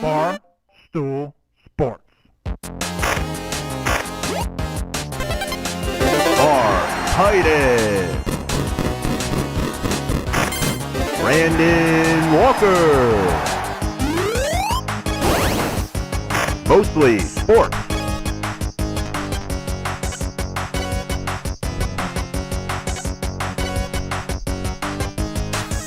Barstool Sports. Titus, Brandon Walker, Mostly Sports.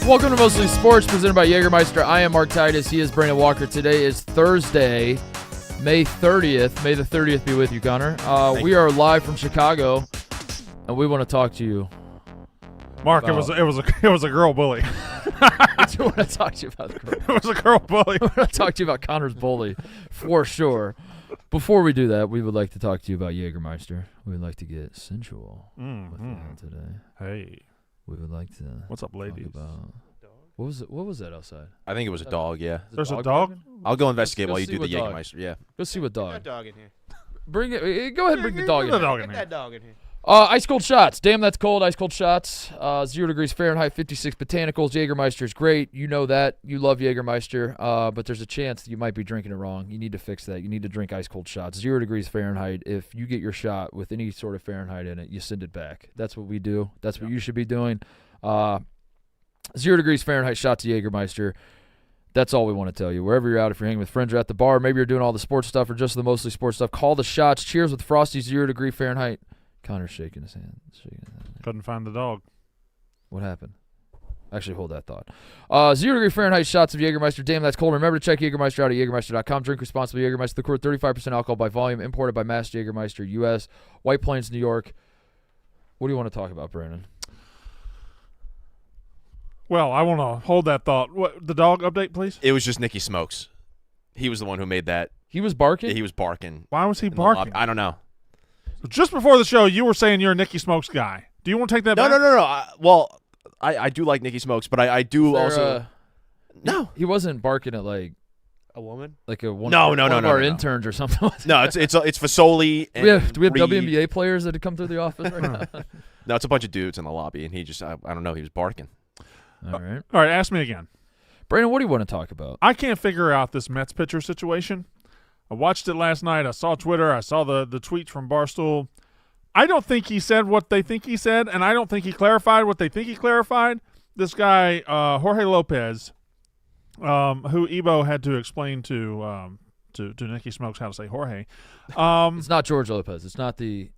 Welcome to Mostly Sports, presented by Jägermeister. I am Mark Titus. He is Brandon Walker. Today is Thursday, May 30th. May the 30th be with you, Connor. We are live from Chicago, and we want to talk to you. Mark, it was a girl bully. I do want to talk to you about the girl. It was a girl bully. I want to talk to you about Connor's bully, for sure. Before we do that, we would like to talk to you about Jägermeister. We would like to get sensual with you today. Hey, we would like to. What's up, ladies? What was that outside? I think it was a dog, yeah. There's a dog? I'll go investigate Go while you see do the what dog. Jägermeister, yeah. Go see what dog. That dog in here. Bring it. Go ahead and bring the dog in. Get the dog in Get here. that dog in here. Ice cold shots. Damn, that's cold. Ice cold shots. 0 degrees Fahrenheit, 56 botanicals. Jägermeister is great. You know that. You love Jägermeister. But there's a chance that you might be drinking it wrong. You need to fix that. You need to drink ice cold shots. 0 degrees Fahrenheit. If you get your shot with any sort of Fahrenheit in it, you send it back. That's what we do. That's what you should be doing. 0 degrees Fahrenheit shots of Jägermeister. That's all we want to tell you. Wherever you're out, if you're hanging with friends or at the bar, maybe you're doing all the sports stuff or just the mostly sports stuff, call the shots. Cheers with Frosty, 0 degree Fahrenheit. Connor's shaking his hand. Couldn't find the dog. What happened? Actually, hold that thought. 0 degree Fahrenheit shots of Jägermeister. Damn, that's cold. Remember to check Jägermeister out at Jägermeister.com. Drink responsibly. Jägermeister, the core 35% alcohol by volume, imported by Mass Jägermeister, U.S., White Plains, New York. What do you want to talk about, Brandon? Well, I want to hold that thought. What, the dog update, please? It was just Nicky Smokes. He was the one who made that. He was barking? Yeah, he was barking. Why was he in the barking? lobby. I don't know. Just before the show, you were saying you're a Nicky Smokes guy. Do you want to take that back? No. I do like Nicky Smokes, but I do also. No. He wasn't barking at like A woman? a one No, of our interns or something. No, it's Fasoli. And Do we have Reed. WNBA players that have come through the office right now? No, it's a bunch of dudes in the lobby, and he just, I don't know, he was barking. All right. All right, ask me again. Brandon, what do you want to talk about? I can't figure out this Mets pitcher situation. I watched it last night. I saw Twitter. I saw the tweets from Barstool. I don't think he said what they think he said, and I don't think he clarified what they think he clarified. This guy, Jorge Lopez, who Ebo had to explain to Nicky Smokes how to say Jorge. It's not George Lopez. It's not the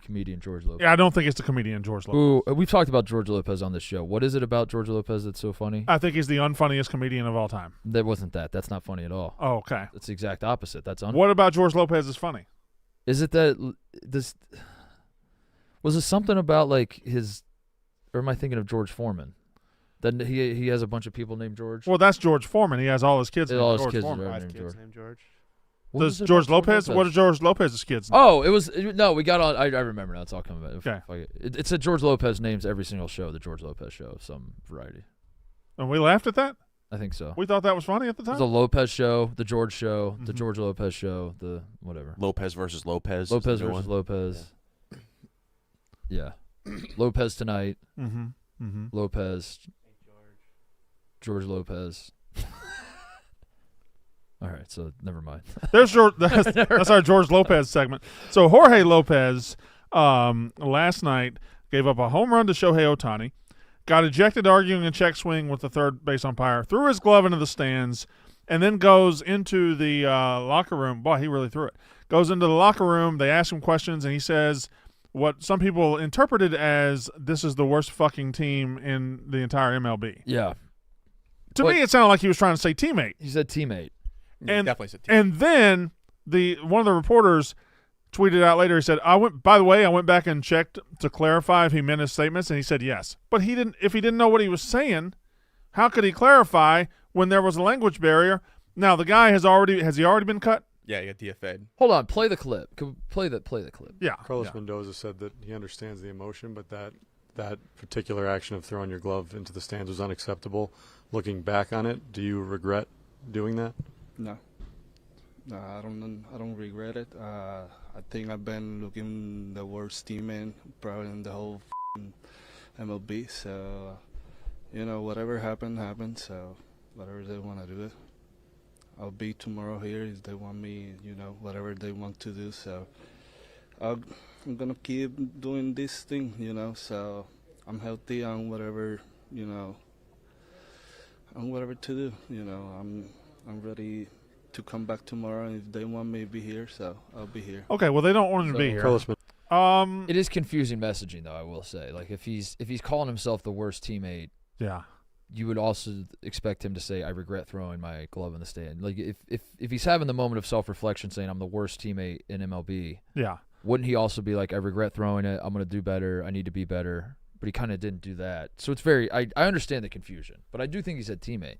comedian George Lopez. Yeah, I don't think it's the comedian George Lopez. Who we've talked about George Lopez on this show. What is it about George Lopez that's so funny? I think he's the unfunniest comedian of all time. That wasn't that. That's not funny at all. Oh, okay. It's the exact opposite. That's What about George Lopez is funny? Is it that this was it something about like his, or am I thinking of George Foreman? Then he has a bunch of people named George. Well, that's George Foreman. He has all his kids named All his George kids Foreman. are Five named kids George. named George. What Does was it George about Lopez? What are George Lopez's kids? Oh, it was no. We got on. I remember now. It's all coming back. Okay. Fuck it. It said George Lopez names every single show. The George Lopez show of some variety. And we laughed at that? I think so. We thought that was funny at the There's time? a Lopez show, the George show, the Mhm. George Lopez show, the whatever. Lopez versus Lopez. Lopez is the new versus one. Lopez. Yeah. Lopez tonight. Mm-hmm. Mm-hmm. Lopez. George Lopez. All right, so never mind. There's George. That's our George Lopez segment. So Jorge Lopez last night gave up a home run to Shohei Ohtani, got ejected arguing a check swing with the third base umpire, threw his glove into the stands, and then goes into the locker room. Boy, he really threw it. Goes into the locker room. They ask him questions, and he says what some people interpreted as this is the worst fucking team in the entire MLB. Yeah. To me, it sounded like he was trying to say teammate. He said teammate. And Definitely said team. And then one of the reporters tweeted out later. He said, I went back and checked to clarify if he meant his statements, and he said yes. But he didn't. If he didn't know what he was saying, how could he clarify when there was a language barrier? Now the guy has he already been cut? Yeah, you got DFA'd. Hold on, play the clip. Play the clip. Yeah. Carlos yeah. Mendoza said that he understands the emotion, but that particular action of throwing your glove into the stands was unacceptable. Looking back on it, do you regret doing that? No, I don't regret it. I think I've been looking the worst teammate probably in the whole MLB. So, whatever happened, happened. So, whatever they want to do it. I'll be tomorrow here if they want me, whatever they want to do. So I'm gonna keep doing this thing, So I'm healthy on whatever, on whatever to do. I'm ready to come back tomorrow, and if they want me to be here, so I'll be here. Okay, well they don't want him to be here. It is confusing messaging, though. I will say, like if he's calling himself the worst teammate, Yeah. you would also expect him to say, "I regret throwing my glove in the stand." Like if he's having the moment of self-reflection, saying, "I'm the worst teammate in MLB," Yeah. wouldn't he also be like, "I regret throwing it. I'm going to do better. I need to be better." But he kind of didn't do that. So it's very. I understand the confusion, but I do think he said teammate.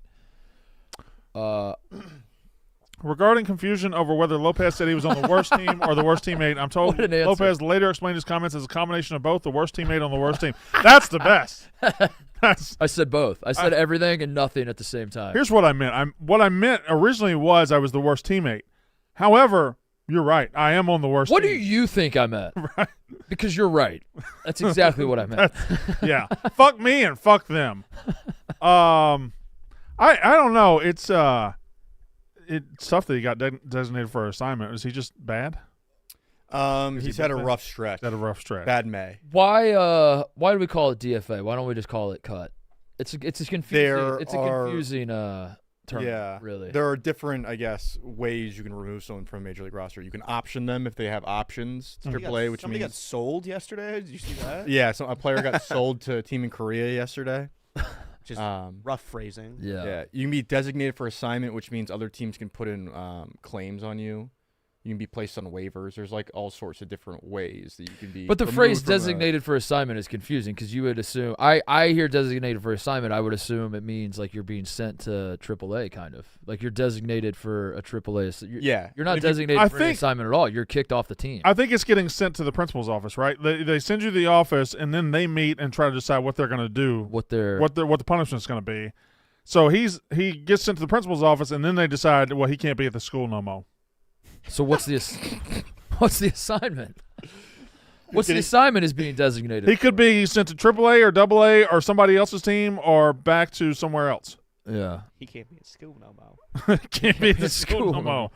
Regarding confusion over whether Lopez said he was on the worst team or the worst teammate, I'm told What an answer. Lopez later explained his comments as a combination of both, the worst teammate on the worst team. That's the best. I said both. I said everything and nothing at the same time. Here's what I meant. What I meant originally was I was the worst teammate. However, you're right. I am on the worst What do team. you think I meant? Right. Because you're right. That's exactly what I meant. Yeah. Fuck me and fuck them. I don't know. It's tough that he got designated for assignment. Is he just bad? He's had a rough stretch. Had a rough stretch. Bad May. Why do we call it DFA? Why don't we just call it cut? It's a confusing term. Yeah, really. There are different, I guess, ways you can remove someone from a major league roster. You can option them if they have options to AAA, which Somebody got means sold yesterday. Did you see that? yeah, so a player got sold to a team in Korea yesterday. Just rough phrasing. Yeah. You can be designated for assignment, which means other teams can put in claims on you. You can be placed on waivers. There's like all sorts of different ways that you can be. But the removed phrase from a- designated for assignment is confusing because you would assume I hear designated for assignment. I would assume it means like you're being sent to AAA, kind of like you're designated for a AAA. You're not designated for an assignment at all. You're kicked off the team. I think it's getting sent to the principal's office, right? They send you to the office, and then they meet and try to decide what they're going to do, what the punishment's going to be. So he gets sent to the principal's office, and then they decide, well, he can't be at the school no more. So what's the assignment? What's the assignment is being designated? He could be sent to AAA or AA or somebody else's team or back to somewhere else. Yeah. He can't be at school no more. Can't be at the school no more.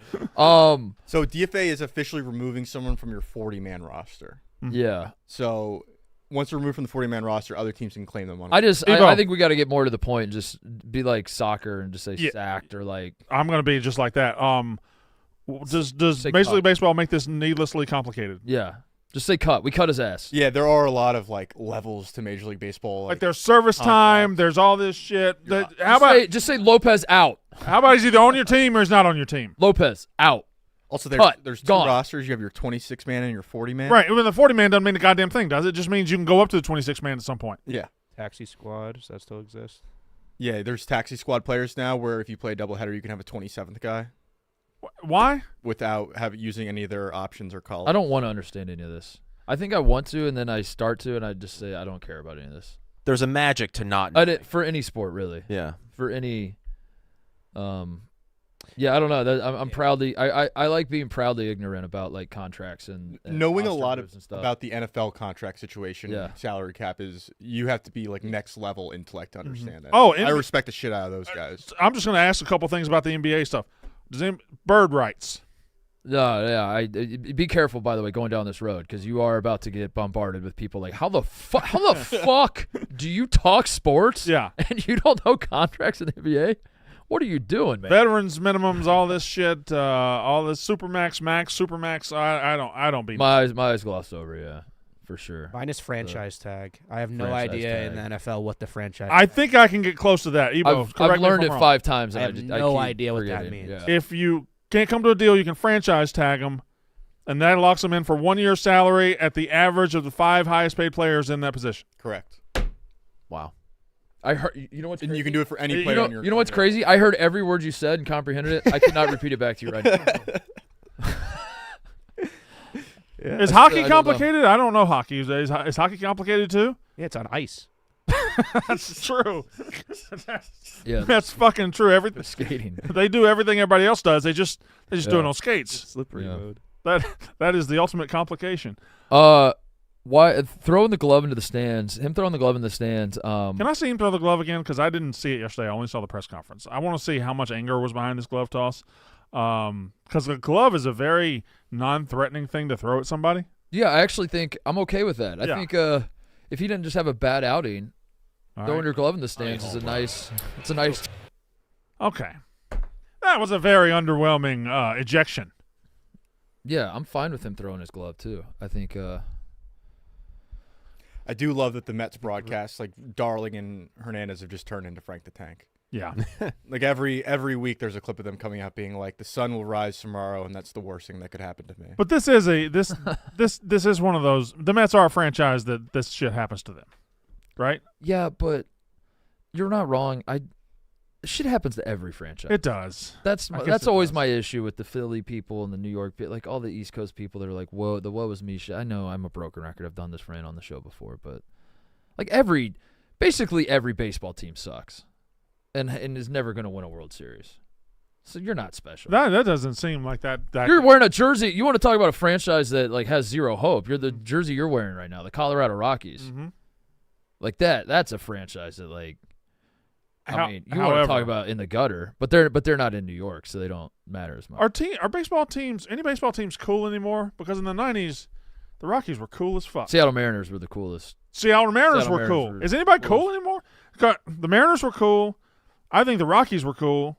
So DFA is officially removing someone from your 40-man roster. Yeah. So once they're removed from the 40-man roster, other teams can claim them on. I think we got to get more to the point and just be like soccer and just say sacked or like. I'm going to be just like that. Does Major League Baseball make this needlessly complicated? Yeah. Just say cut. We cut his ass. Yeah, there are a lot of like levels to Major League Baseball. Like there's service time. There's all this shit. Just say Lopez out. How about he's either on your team or he's not on your team? Lopez out. Also, there's two Gone. rosters. You have your 26-man and your 40-man. Right. Even the 40-man doesn't mean a goddamn thing, does it? It just means you can go up to the 26-man at some point. Yeah. Taxi squad, does that still exist? Yeah, there's taxi squad players now where if you play a doubleheader, you can have a 27th guy Why? without using any of their options or calls. I don't want to understand any of this. I think I want to, and then I start to, and I just say I don't care about any of this. There's a magic to not. For any sport, really. Yeah. For any. Yeah, I don't know. I'm proudly. I like being proudly ignorant about like contracts and knowing a roster lot moves and stuff. about the NFL contract situation. Yeah. Salary cap is you have to be like next level intellect to understand that. Oh, I respect the shit out of those guys. I'm just going to ask a couple things about the NBA stuff. Bird rights? No, yeah. Be careful, by the way, going down this road because you are about to get bombarded with people like, how the fuck do you talk sports? Yeah. And you don't know contracts in the NBA? What are you doing, man? Veterans minimums, all this shit, all this supermax, supermax. I don't be. My eyes glossed over, yeah, for sure. Minus franchise tag. I have no Franchise idea tag. in the NFL what the franchise. I think I can get close to that. Ebo, I've correct me if learned I'm it wrong. 5 times. And I have I no keep idea what that forgetting. means. Yeah. If you can't come to a deal, you can franchise tag them, and that locks them in for 1 year's salary at the average of the 5 highest paid players in that position. Correct. Wow. I heard. You know what's And crazy? you can do it for any player on your. You know what's crazy? I heard every word you said and comprehended it. I cannot repeat it back to you right now. Is hockey complicated? I don't know hockey. Is hockey complicated too? Yeah, it's on ice. That's true. Yeah, That's fucking true. Everything skating. they do, everything everybody else does. They just do it on skates. Slippery Yeah. mode. That is the ultimate complication. What Why throwing the glove into the stands? Him throwing the glove in the stands. Can I see him throw the glove again? Because I didn't see it yesterday. I only saw the press conference. I want to see how much anger was behind this glove toss. Because the glove is a very non-threatening thing to throw at somebody. Yeah, I actually think I'm okay with that. I Yeah. think if he didn't just have a bad outing, All throwing right. your glove in the stands is a nice. It's a nice. Okay. That was a very underwhelming ejection. Yeah, I'm fine with him throwing his glove too. I think. I do love that the Mets broadcast, like Darling and Hernandez, have just turned into Frank the Tank. Yeah. Like every week, there's a clip of them coming out being like, "The sun will rise tomorrow, and that's the worst thing that could happen to me." But this is this is one of those. The Mets are a franchise that this shit happens to them, right? Yeah, but you're not wrong. Shit happens to every franchise. It does. That's I guess that's it always does. my issue with the Philly people and the New York, like all the East Coast people that are like, "Whoa, the woe is me." Shit. I know I'm a broken record. I've done this rant on the show before, but like basically every baseball team sucks, and is never going to win a World Series. So you're not special. That doesn't seem like that. You're wearing a jersey. You want to talk about a franchise that like has zero hope? You're the jersey you're wearing right now, the Colorado Rockies. Mhm. Like that. That's a franchise that like. I mean, you want to however- talk about in the gutter, but they're not in New York, so they don't matter as much. Are baseball teams, any baseball teams, cool anymore? Because in the '90s, the Rockies were cool as fuck. Seattle Mariners were the coolest. Seattle Mariners Seattle were Mariners cool. were Is anybody cool. cool anymore? The Mariners were cool. I think the Rockies were cool.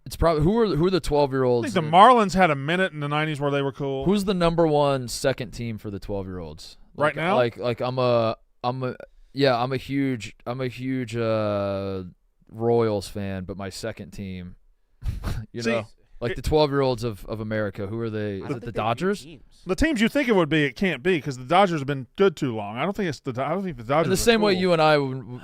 It's probably who are the I 12-year-olds? think the Marlins had a minute in the '90s where they were cool. Who's the number one second team for the 12-year-olds? Right now? Like I'm a huge Royals fan, but my second team, See, know, like the 12-year-olds of America. Who are they? Is it the Dodgers? the teams you think it would be, it can't be because the Dodgers have been good too long. I don't think the Dodgers. In the are same way cool. you and I, in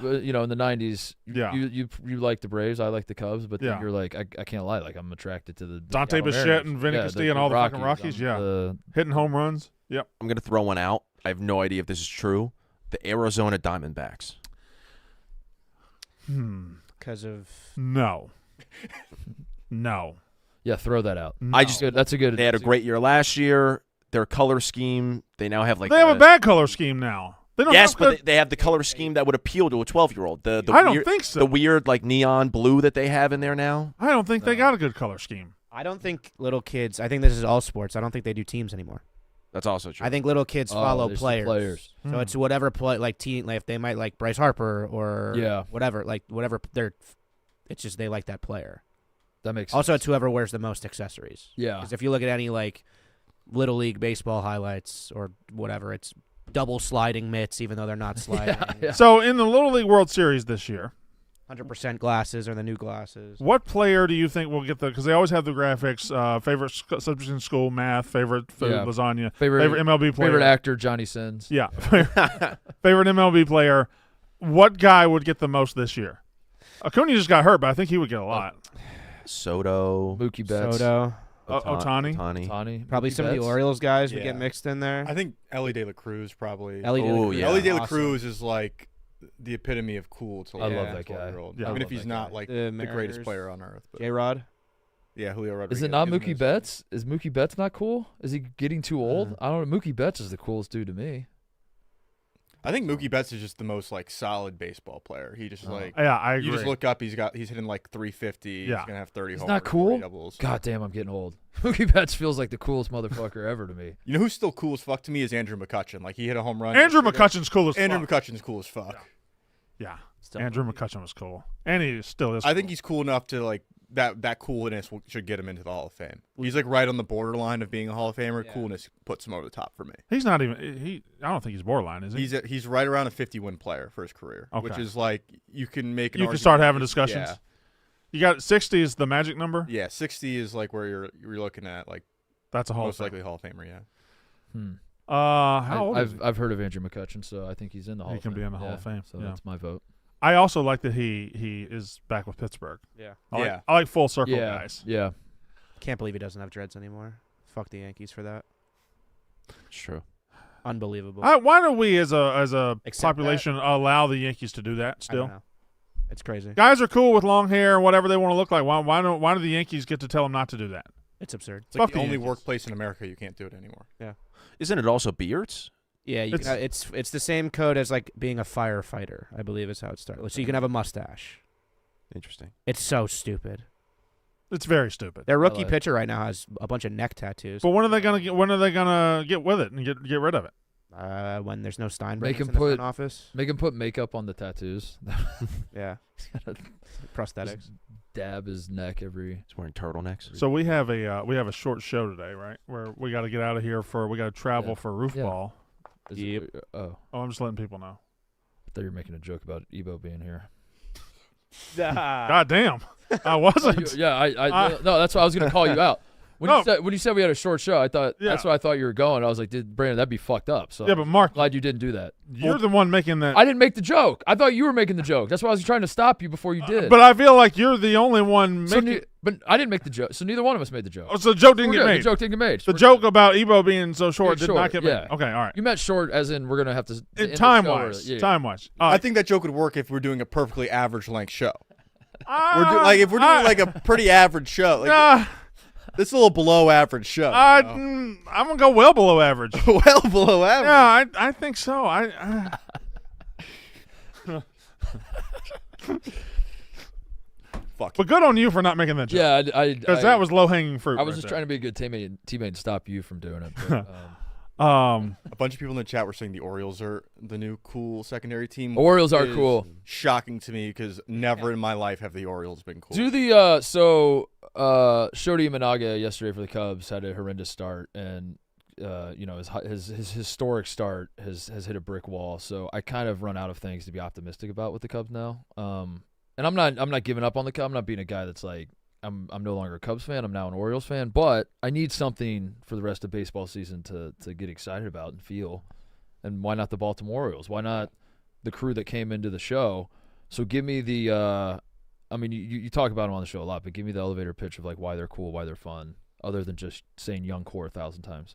the 90s, Yeah. you like the Braves, I like the Cubs, but then Yeah. you're like, I can't lie, like I'm attracted to the Dante Seattle Bichette Mariners. and Vinny Yeah, Castilla and all the fucking Rockies, I'm yeah. the- hitting home runs. Yep. I'm going to throw one out. I have no idea if this is true. The Arizona Diamondbacks. Because of No. No. yeah, throw that out. No. I just That's a good. They had a that's great year last year. Their color scheme, they now have like They have a bad color scheme now. They don't yes, have but good, they have the color scheme that would appeal to a 12-year-old. The I don't weird, think so. The weird like neon blue that they have in there now. I don't think they got a good color scheme. I don't think little kids. I think this is all sports. I don't think they do teams anymore. That's also true. I think little kids Oh, follow there's the players. players. So it's whatever play like team. Like if they might like Bryce Harper or Yeah. whatever. Like whatever they're. It's just they like that player. That makes Also, sense. it's whoever wears the most accessories. Yeah. Because if you look at any like little league baseball highlights or whatever, it's double sliding mitts, even though they're not sliding. Yeah. So in the Little League World Series this year, 100% glasses are the new glasses. what player do you think will get the? Because they always have the graphics. Favorite subject in school, math. Favorite Yeah. lasagna. Favorite MLB player. favorite actor, Johnny Sins. Yeah. Favorite MLB player. What guy would get the most this year? Acuna just got hurt, but I think he would get a lot. Soto, Mookie Betts. Soto. Ohtani. Tani. Probably Mookie some of the Betts. Orioles guys would Yeah. get mixed in there. I think Ellie De La Cruz probably. Ellie De La Oh, Cruz yeah. Ellie is De La awesome. Cruz is like the epitome of cool to I like love a that guy. 12-year-old. Yeah. I Even love if he's that not guy. like The the Mariners. greatest player on earth. But J-Rod. yeah, Julio Rodriguez. Is it not isn't Mookie his- Betts? Is Mookie Betts not cool? Is he getting too old? I don't know. Mookie Betts is the coolest dude to me. I think Mookie Betts is just the most like solid baseball player. He just like Yeah, I agree. you just look up. He's hitting like 350. Yeah. He's gonna have 30 He's homers, not cool? 40 doubles. God damn, I'm getting old. Mookie Betts feels like the coolest motherfucker ever to me. You know who's still cool as fuck to me is Andrew McCutchen. Like he hit a home run. Andrew yesterday. McCutchen's cool as Andrew fuck. McCutchen's cool as fuck. Yeah. Still Andrew McCutchen was cool, and he still is. I think cool. he's cool enough to like that coolness should get him into the Hall of Fame. He's like right on the borderline of being a Hall of Famer. Yeah. Coolness puts him over the top for me. He's not even. I don't think he's borderline, is he? He's right around a 50-win player for his career, which Okay. is like you can make. An You can argument start having that- discussions. Yeah, You got 60 is the magic number. yeah. 60 is like where you're looking at like That's a Hall most of Fame. likely Hall of Famer. Yeah. How old is he? I've heard of Andrew McCutchen, so I think he's in the Hall He of can Fame. be in the Hall Yeah, of Fame, So yeah. that's my vote. I also like that he is back with Pittsburgh. Yeah. Yeah. I like full circle Yeah, guys. yeah. Can't believe he doesn't have dreads anymore. Fuck the Yankees for that. It's true. Unbelievable. Why do we as a Accept population allow the Yankees to do that I don't still? know. It's crazy. Guys are cool with long hair and whatever they want to look like. Why do the Yankees get to tell them not to do that? It's absurd. It's like Fuck the the only Yankees. workplace in America you can't do it anymore. Isn't it also beards? Yeah, it's the same code as like being a firefighter, I believe is how it starts. So you can have a mustache. Interesting. It's so stupid. It's very stupid. Their rookie pitcher right now has a bunch of neck tattoos. But when are they gonna get with it and get rid of it? When there's no Steinbrenner Make him in the put- front office. Make him put makeup on the tattoos. Yeah, prosthetics. Dab his neck every. He's wearing turtlenecks. So we have a short show today, right? Where we got to get out of here we got to travel for roof Yeah. ball. Oh, I'm just letting people know. I thought you were making a joke about Ebo being here. God damn, I wasn't. Yeah, no, that's why I was gonna call you out. When you said we had a short show, I thought that's where I thought you were going. I was like, Brandon, that'd be fucked up. So Yeah, but Mark, glad you didn't do that. you're the one making that. I didn't make the joke. I thought you were making the joke. That's why I was trying to stop you before you did. But I feel like you're the only one So making. but I didn't make the joke. So neither one of us made the joke. Oh, so the joke didn't We're get good. made. The joke didn't get made. The We're joke good. about Ebo being so short Being did not short, get yeah. made. Okay, all right. You meant short, as in we're gonna have to. end the Time show wise, early. Yeah. time wise. I think that joke would work if we're doing a perfectly average length show. If we're doing like a pretty average show, like this is a little below average show. I'm gonna go well below average. Well below average. Yeah, I think so. Fuck. But good on you for not making that joke. Yeah, because that was low hanging fruit. I was just trying to be a good teammate and stop you from doing it. But, A bunch of people in the chat were saying the Orioles are the new cool secondary team. Orioles are It is cool. Shocking to me because never in my life have the Orioles been cool. Do the Shodi Imanaga yesterday for the Cubs had a horrendous start, and his historic start has hit a brick wall. So I kind of run out of things to be optimistic about with the Cubs now. And I'm not giving up on the Cubs. I'm not being a guy that's like I'm no longer a Cubs fan. I'm now an Orioles fan. But I need something for the rest of baseball season to get excited about and feel. And why not the Baltimore Orioles? Why not the crew that came into the show? So give me the you talk about them on the show a lot, but give me the elevator pitch of like why they're cool, why they're fun, other than just saying young core 1,000 times.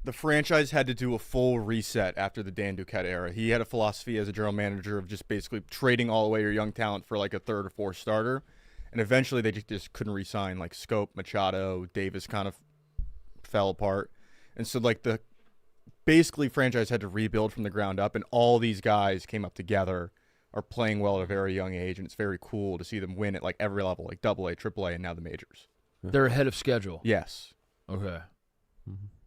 The franchise had to do a full reset after the Dan Duquette era. He had a philosophy as a general manager of just basically trading all away your young talent for like a third or fourth starter. And eventually they just couldn't re-sign. Like Scope, Machado, Davis kind of fell apart. And so like the basically franchise had to rebuild from the ground up, and all these guys came up together, are playing well at a very young age, and it's very cool to see them win at like every level, like AA, AAA, and now the majors. They're ahead of schedule. Yes. Okay.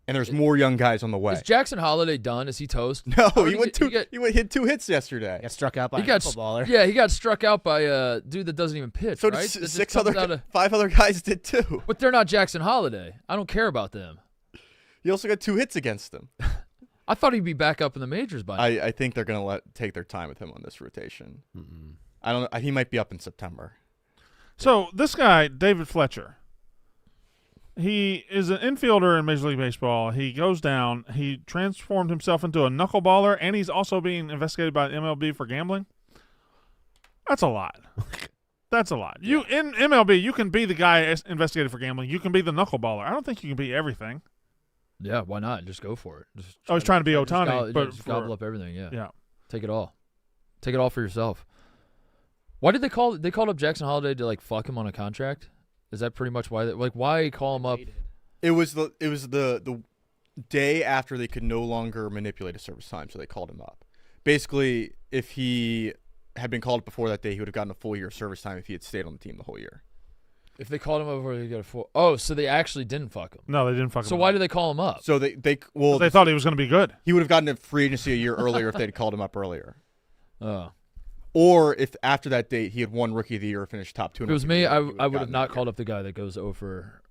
And there's more young guys on the way. Is Jackson Holiday done? Is he toast? No, How he did hit 2 hits yesterday. Got struck out by He a got baller. Yeah, he got struck out by a dude that doesn't even pitch. So right? did That just comes out of- 5 other guys did too. But they're not Jackson Holiday. I don't care about them. He also got 2 hits against him. I thought he'd be back up in the majors by now. I think they're gonna take their time with him on this rotation. I don't know. He might be up in September. So this guy, David Fletcher, he is an infielder in Major League Baseball. He goes down. He transformed himself into a knuckleballer, and he's also being investigated by the MLB for gambling. That's a lot. That's a lot. You in MLB, you can be the guy investigated for gambling. You can be the knuckleballer. I don't think you can be everything. Yeah, why not? Just go for it. Just I was trying to be Ohtani, but just gobble up everything. Yeah. yeah. Take it all. Take it all for yourself. Why did they call? They called up Jackson Holiday to like fuck him on a contract. Is that pretty much why? Why call him up? It was the day after they could no longer manipulate his service time, so they called him up. Basically, if he had been called up before that day, he would have gotten a full year of service time if he had stayed on the team the whole year. If they called him up before they got a full. Oh, so they actually didn't fuck him. No, they didn't fuck him. So why did they call him up? So they they thought he was going to be good. He would have gotten a free agency a year earlier if they'd called him up earlier. Oh. Or if after that date he had won Rookie of the Year or finished top 2. If it was me, I would have not called up the guy that goes over.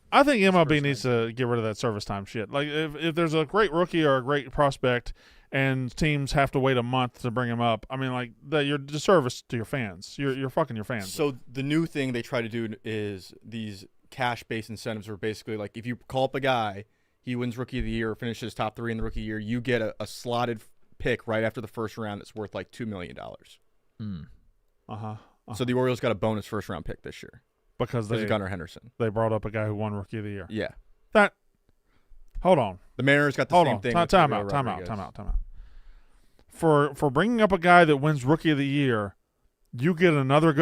I think MLB needs to get rid of that service time shit. Like if there's a great rookie or a great prospect, and teams have to wait a month to bring him up, I mean, like you're disservice to your fans. You're fucking your fans. So the new thing they try to do is these cash-based incentives where basically like if you call up a guy, he wins Rookie of the Year, finishes top 3 in the Rookie year, you get a slotted pick right after the first round that's worth like $2 million. So the Orioles got a bonus first round pick this year because of Gunnar Henderson. They brought up a guy who won Rookie of the Year. Yeah. Hold on. The Mariners got the Hold same on. thing. Time out. For bringing up a guy that wins Rookie of the Year, You get another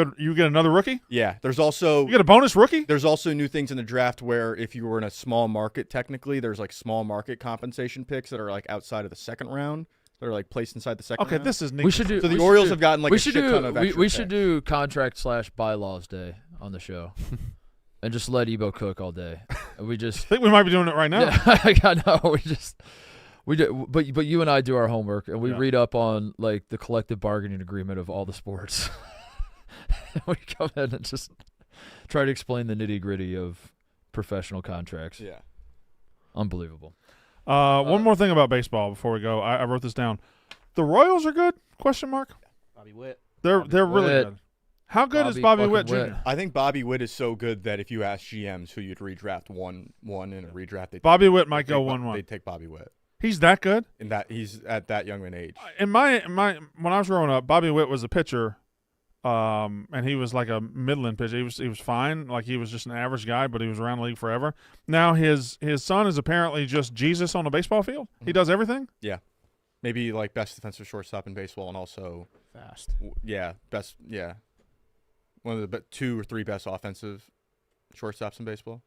rookie? Yeah. There's also You get a bonus rookie? There's also new things in the draft where if you were in a small market, technically, there's like small market compensation picks that are like outside of the second round. That are like placed inside the second Okay, round. this is neat. We should do. So the we Orioles should have gotten like we a should shit do. ton of extra We should picks. do contract/bylaws day on the show, and just let Ebo cook all day. And we just. I think we might be doing it right now. Yeah, I know. We do, but you and I do our homework and we read up on like the collective bargaining agreement of all the sports. We come in and just try to explain the nitty gritty of professional contracts. Yeah. Unbelievable. One more thing about baseball before we go. I wrote this down. The Royals are good? Question mark. Bobby Witt. They're really Witt. good. How good is Bobby Bobby Witt fucking Jr.? Witt. I think Bobby Witt is so good that if you ask GMs who you'd redraft one in a redraft, Bobby Witt might they'd go take 1-1. They'd take Bobby Witt. He's that good? In that he's at that young an age. In my when I was growing up, Bobby Witt was a pitcher, and he was like a middling pitcher. He was fine, like he was just an average guy, but he was around the league forever. Now his son is apparently just Jesus on a baseball field. He does everything. Yeah. Maybe like best defensive shortstop in baseball, and also Fast. best. Yeah, one of the 2 or 3 best offensive shortstops in baseball.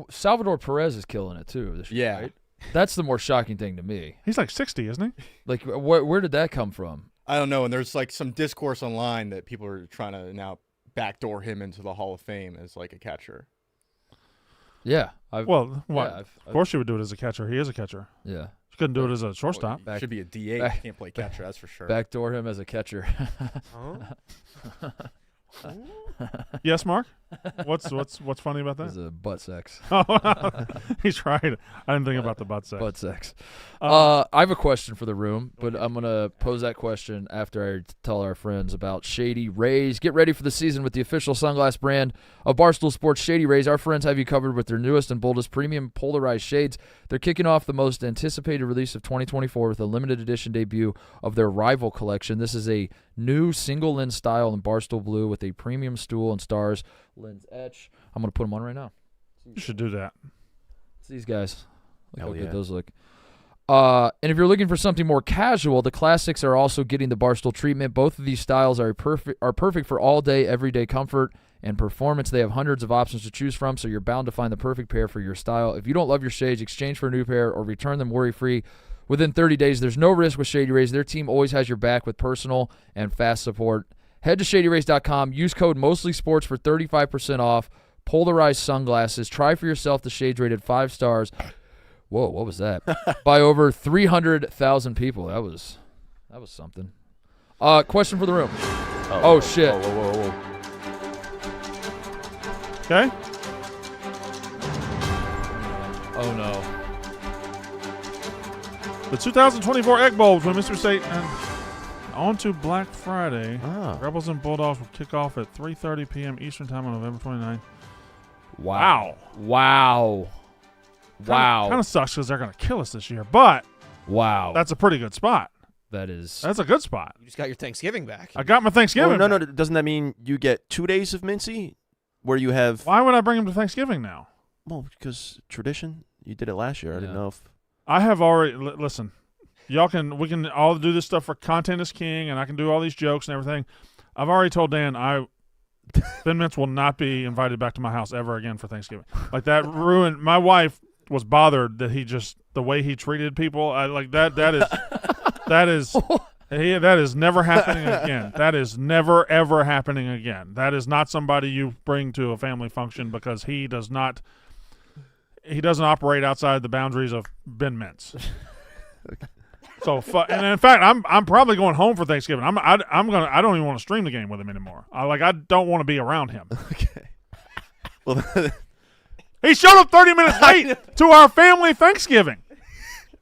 Salvador Perez is killing it too this year, Yeah. right? That's the more shocking thing to me. He's like 60, isn't he? Like, where did that come from? I don't know, and there's like some discourse online that people are trying to now backdoor him into the Hall of Fame as like a catcher. Yeah. Well, what? Yeah, Of course you would do it as a catcher. He is a catcher. Yeah. You couldn't do it as a shortstop. He should be a DH. Can't play catcher, that's for sure. Backdoor him as a catcher. Yes, Mark. What's funny about This is that? a butt sex. He's right. I didn't think about the butt sex. Butt sex. I have a question for the room, but I'm going to pose that question after I tell our friends about Shady Rays. Get ready for the season with the official sunglass brand of Barstool Sports, Shady Rays. Our friends have you covered with their newest and boldest premium polarized shades. They're kicking off the most anticipated release of 2024 with a limited edition debut of their Rival collection. This is a new single lens style in Barstool Blue with a premium stool and stars lens etch. I'm going to put them on right now. You should do that. It's these guys. Look Hell how good yeah. those look. And if you're looking for something more casual, the classics are also getting the Barstool treatment. Both of these styles are perfect for all day, everyday comfort and performance. They have hundreds of options to choose from, so you're bound to find the perfect pair for your style. If you don't love your shades, exchange for a new pair or return them worry-free within 30 days. There's no risk with Shady Rays. Their team always has your back with personal and fast support. Head to ShadyRays.com. Use code MOSTLYSPORTS for 35% off polarized sunglasses. Try for yourself the shades rated 5 stars. Whoa, what was that? By over 300,000 people. That was something. Question for the room. Oh shit. Whoa. Okay. Oh no. The 2024 Egg Bowl between Mr. State and on to Black Friday. Ah. Rebels and Bulldogs will kick off at 3:30 p.m. Eastern Time on November 29th. Wow. Kind of sucks because they're going to kill us this year, but Wow. that's a pretty good spot. That's a good spot. You just got your Thanksgiving back. I got my Thanksgiving. Oh, no, back. doesn't that mean you get 2 days of Mincy where you have... Why would I bring him to Thanksgiving now? Well, because tradition. You did it last year. I didn't know if... I have already listen. We can all do this stuff for content is king, and I can do all these jokes and everything. I've already told Dan Ben Mintz will not be invited back to my house ever again for Thanksgiving. Like that ruined. My wife was bothered that the way he treated people. That is never happening again. That is never ever happening again. That is not somebody you bring to a family function because he doesn't operate outside the boundaries of Ben Mintz. So, and in fact, I'm probably going home for Thanksgiving. I don't even want to stream the game with him anymore. I don't want to be around him. Okay. Well, He showed up 30 minutes late to our family Thanksgiving.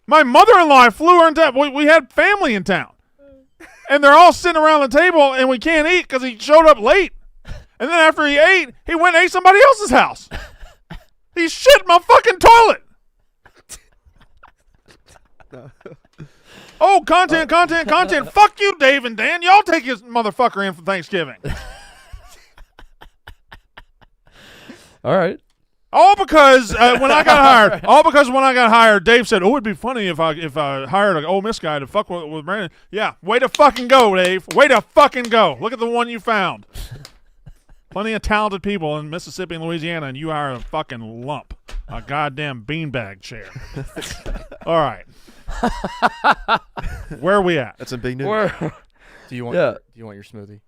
My mother-in-law flew her in town. We had family in town, and they're all sitting around the table, and we can't eat because he showed up late. And then after he ate, he went and ate somebody else's house. He shit in my fucking toilet. Oh, content. Fuck you, Dave and Dan. Y'all take his motherfucker in for Thanksgiving. all right. All because when I got hired, Dave said, "Oh, it'd be funny if I hired an Ole Miss guy to fuck with Brandon." Yeah, way to fucking go, Dave. Way to fucking go. Look at the one you found. Plenty of talented people in Mississippi and Louisiana, and you hire a fucking lump, a goddamn beanbag chair. All right, where are we at? That's some big news. Do you want your smoothie?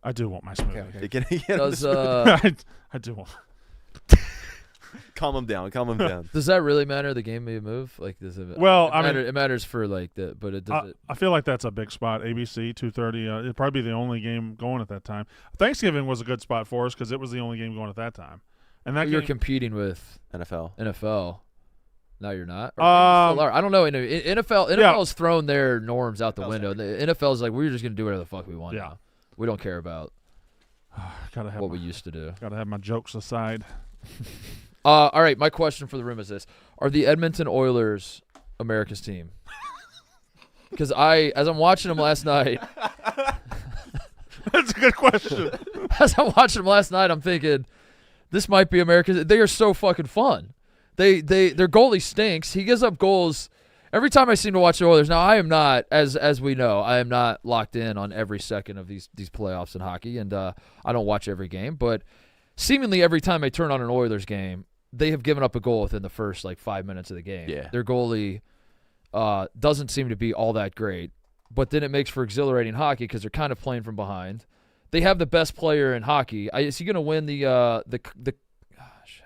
I do want my smoothie. Okay. Does I do want. Calm him down. Calm him down. does that really matter? The game may move. Like does it? Well, it matters for like the, but it does. I feel like that's a big spot. ABC 2:30. It'd probably be the only game going at that time. Thanksgiving was a good spot for us because it was the only game going at that time. And that You're game, competing with NFL. No, you're not. Or maybe you still are. I don't know. NFL has thrown their norms out the window. The NFL is like, we're just going to do whatever the fuck we want now. We don't care about what we used to do. Gotta have my jokes aside. All right, my question for the room is this. Are the Edmonton Oilers America's team? Because as I'm watching them last night. That's a good question. As I'm watching them last night, I'm thinking, this might be America's. They are so fucking fun. Their goalie stinks. He gives up goals every time I seem to watch the Oilers. Now I am not, as we know, I am not locked in on every second of these playoffs in hockey, and I don't watch every game. But seemingly every time I turn on an Oilers game, they have given up a goal within the first 5 minutes of the game. Yeah. Their goalie doesn't seem to be all that great, but then it makes for exhilarating hockey because they're kind of playing from behind. They have the best player in hockey. Is he going to win the shit,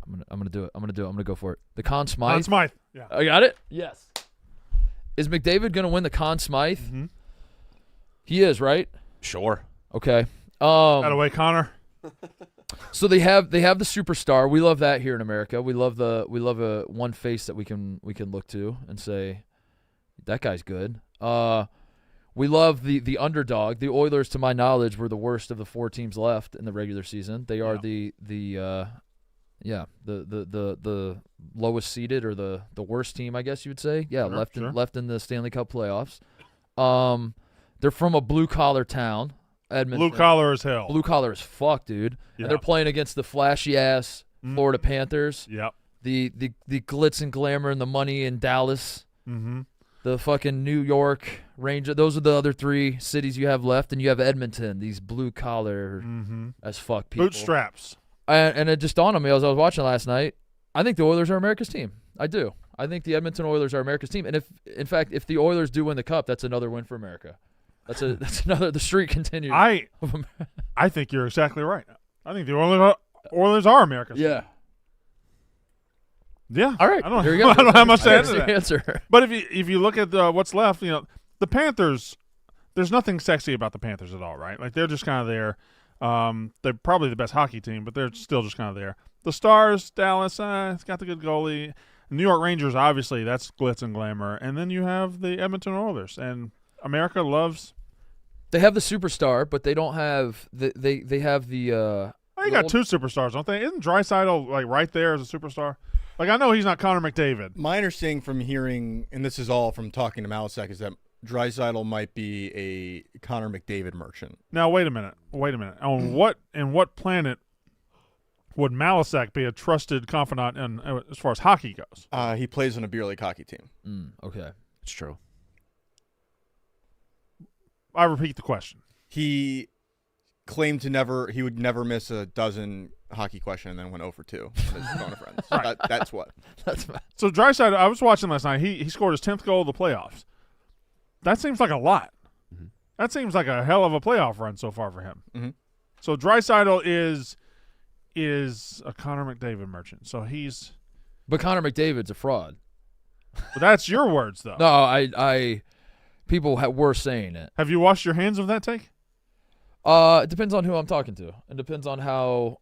I'm gonna do it. I'm gonna go for it. The Conn Smythe. Conn Smythe. Yeah. I got it. Yes. Is McDavid gonna win the Conn Smythe? Mm-hmm. He is, right? Sure. Okay. That away, Connor. So they have the superstar. We love that here in America. We love a one face that we can look to and say, that guy's good. We love the underdog. The Oilers, to my knowledge, were the worst of the 4 teams left in the regular season. They are the lowest seeded or the worst team, I guess you would say. Yeah, Sure, left in the Stanley Cup playoffs. They're from a blue collar town, Edmonton. Blue collar as hell. Blue collar as fuck, dude. Yeah. And they're playing against the flashy ass Florida Panthers. Yep. The glitz and glamour and the money in Dallas. Mm-hmm. The fucking New York Rangers. Those are the other 3 cities you have left, and you have Edmonton. These blue collar as fuck people. Bootstraps. And it just dawned on me as I was watching last night. I think the Oilers are America's team. I do. I think the Edmonton Oilers are America's team. And if the Oilers do win the Cup, that's another win for America. That's another. The streak continues. I think you're exactly right. I think the Oilers are America's team. Yeah. Yeah. All right. I don't, There you go. I don't have much to add That's to the that. answer. But if you look at what's left, the Panthers, there's nothing sexy about the Panthers at all, right? Like they're just kind of there. They're probably the best hockey team, but they're still just kind of there. The Stars, Dallas, it's got the good goalie. New York Rangers, obviously, that's glitz and glamour. And then you have the Edmonton Oilers, and America loves. They have the superstar, but they don't have they have the. They got 2 superstars, don't they? Isn't Draisaitl right there as a superstar? I know he's not Connor McDavid. My understanding from hearing, and this is all from talking to Malasek, is that Draisaitl might be a Connor McDavid merchant. Now wait a minute. On what planet would Malasek be a trusted confidant in as far as hockey goes? He plays on a beer league hockey team. Okay. It's true. I repeat the question. He claimed he would never miss a dozen hockey question and then went 0 for 2 on his phone of friends. Right. That's what. So Draisaitl, I was watching last night. He scored his 10th goal of the playoffs. That seems like a lot. Mm-hmm. That seems like a hell of a playoff run so far for him. Mm-hmm. So Draisaitl is a Connor McDavid merchant. So But Connor McDavid's a fraud. but that's your words though. No, I people were saying it. Have you washed your hands of that take? It depends on who I'm talking to. It depends on how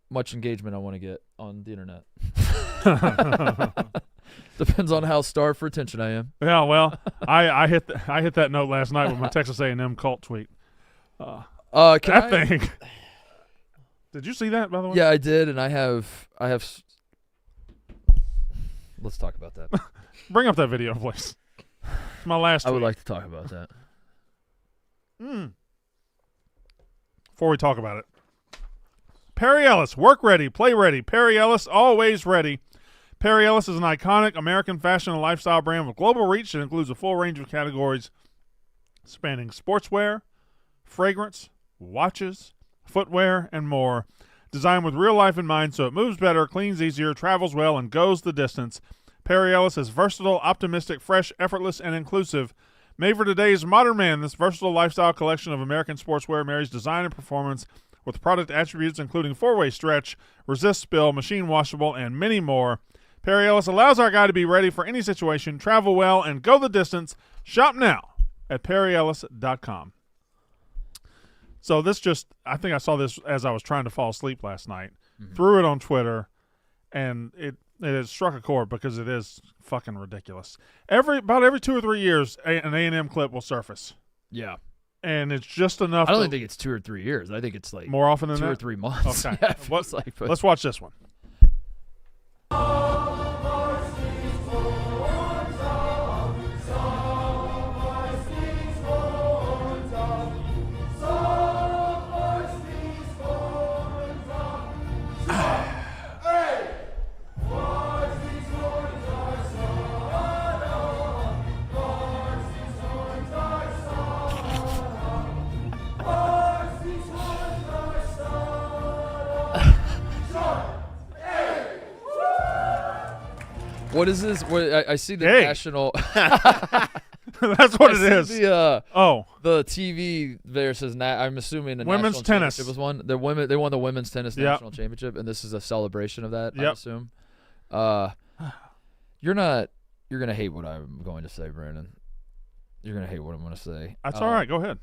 much engagement I want to get on the internet. Depends on how starved for attention I am. Yeah, well, I hit that note last night with my Texas A&M cult tweet. Thing. Did you see that, by the way? Yeah, I did, and I have. Let's talk about that. Bring up that video, please. It's my last tweet. I would like to talk about that. Before we talk about it, Perry Ellis, work ready, play ready. Perry Ellis, always ready. Perry Ellis is an iconic American fashion and lifestyle brand with global reach that includes a full range of categories spanning sportswear, fragrance, watches, footwear, and more. Designed with real life in mind so it moves better, cleans easier, travels well, and goes the distance. Perry Ellis is versatile, optimistic, fresh, effortless, and inclusive. Made for today's modern man, this versatile lifestyle collection of American sportswear marries design and performance with product attributes including 4-way stretch, resist spill, machine washable, and many more. Perry Ellis allows our guy to be ready for any situation, travel well, and go the distance. Shop now at perryellis.com. So I think I saw this as I was trying to fall asleep last night. Mm-hmm. Threw it on Twitter, and it has struck a chord because it is fucking ridiculous. About every 2 or 3 years, an A&M clip will surface. Yeah. And it's just enough. I don't even think it's 2 or 3 years. I think it's like more often than 2 that? or 3 months. Okay. Yeah, it feels like, but- Let's watch this one. What is this? I see the Hey. national. That's what it is. The The TV there says I'm assuming the Women's national tennis. championship was won. They won the women's tennis Yep. national championship, and this is a celebration of that. I Yep. assume. You're gonna hate what I'm going to say, Brandon. You're gonna hate what I'm gonna say. That's all right. Go ahead.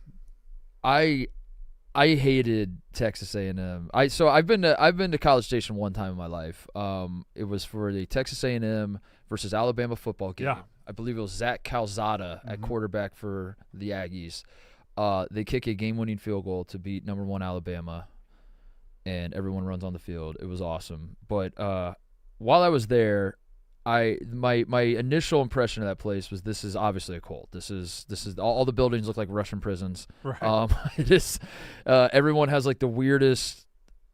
I hated Texas A&M. I've been to College Station one time in my life. It was for the Texas A&M versus Alabama football game. Yeah. I believe it was Zach Calzada at quarterback for the Aggies. They kick a game-winning field goal to beat number 1 Alabama, and everyone runs on the field. It was awesome. But while I was there, my initial impression of that place was this is obviously a cult. This is all the buildings look like Russian prisons. Right. It is everyone has like the weirdest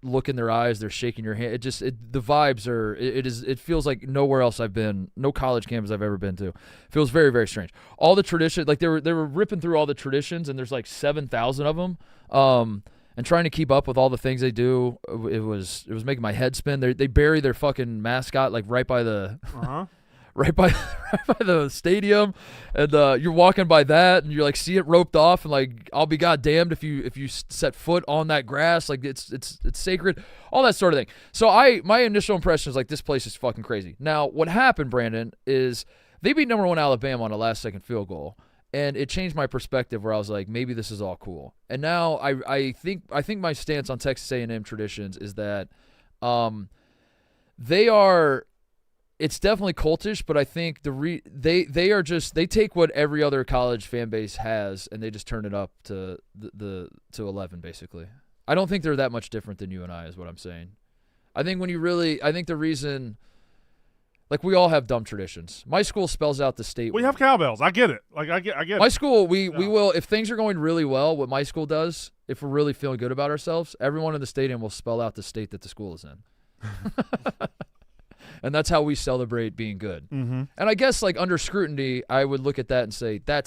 look in their eyes. They're shaking your hand. The vibes are it feels like nowhere else I've been. No college campus I've ever been to. It feels very, very strange. All the tradition, like they were ripping through all the traditions, and there's like 7,000 of them. And trying to keep up with all the things they do, it was making my head spin. They bury their fucking mascot like right by the right by the stadium, and you're walking by that, and you're like see it roped off, and like I'll be goddamned if you set foot on that grass, like it's sacred, all that sort of thing. So my initial impression is like this place is fucking crazy. Now what happened, Brandon, is they beat number 1 Alabama on a last-second field goal. And it changed my perspective where I was like, maybe this is all cool. And now I think my stance on Texas A&M traditions is that they are – it's definitely cultish, but I think they take what every other college fan base has and they just turn it up to 11 basically. I don't think they're that much different than you and I is what I'm saying. I think the reason – like we all have dumb traditions. My school spells out the state. We have cowbells. I get it. Like I get it. My school, we will, if things are going really well, what my school does, if we're really feeling good about ourselves, everyone in the stadium will spell out the state that the school is in. And that's how we celebrate being good. Mm-hmm. And I guess like under scrutiny, I would look at that and say that